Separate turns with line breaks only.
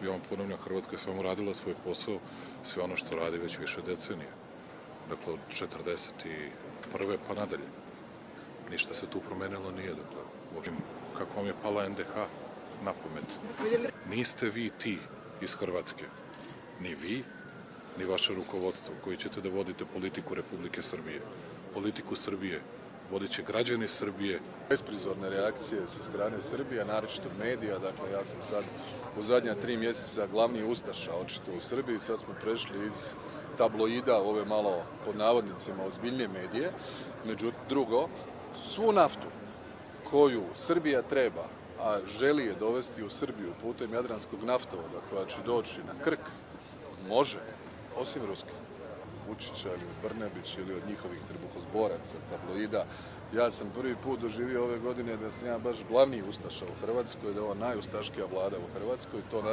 I on ponavlja, Hrvatska je samo radila svoj posao, sve ono što radi već više decenija. Dakle, od 41. pa nadalje. Ništa se tu promenilo nije. Dakle, kako vam je pala NDH na pamet? Niste vi ti iz Hrvatske. Ni vi, ni vaše rukovodstvo koji ćete da vodite politiku Republike Srbije. Politiku Srbije vodit će građani Srbije.
Besprizorne reakcije sa strane Srbije, naročito medija. Dakle, ja sam sad u zadnja 3 mjeseca glavni ustaša očito u Srbiji. Sad smo prešli iz tabloida u ove malo, pod navodnicima, ozbiljnije medije. Međutim, drugo, svu naftu koju Srbija treba, a želi je dovesti u Srbiju putem Jadranskog naftovoda koja će doći na Krk, može, osim Ruske. Vučića ili od Brnebić ili od njihovih trbuhozboraca, tabloida. Ja sam prvi put doživio ove godine da sam ja baš glavni ustaša u Hrvatskoj, da je ova najustaškija vlada u Hrvatskoj. To naravno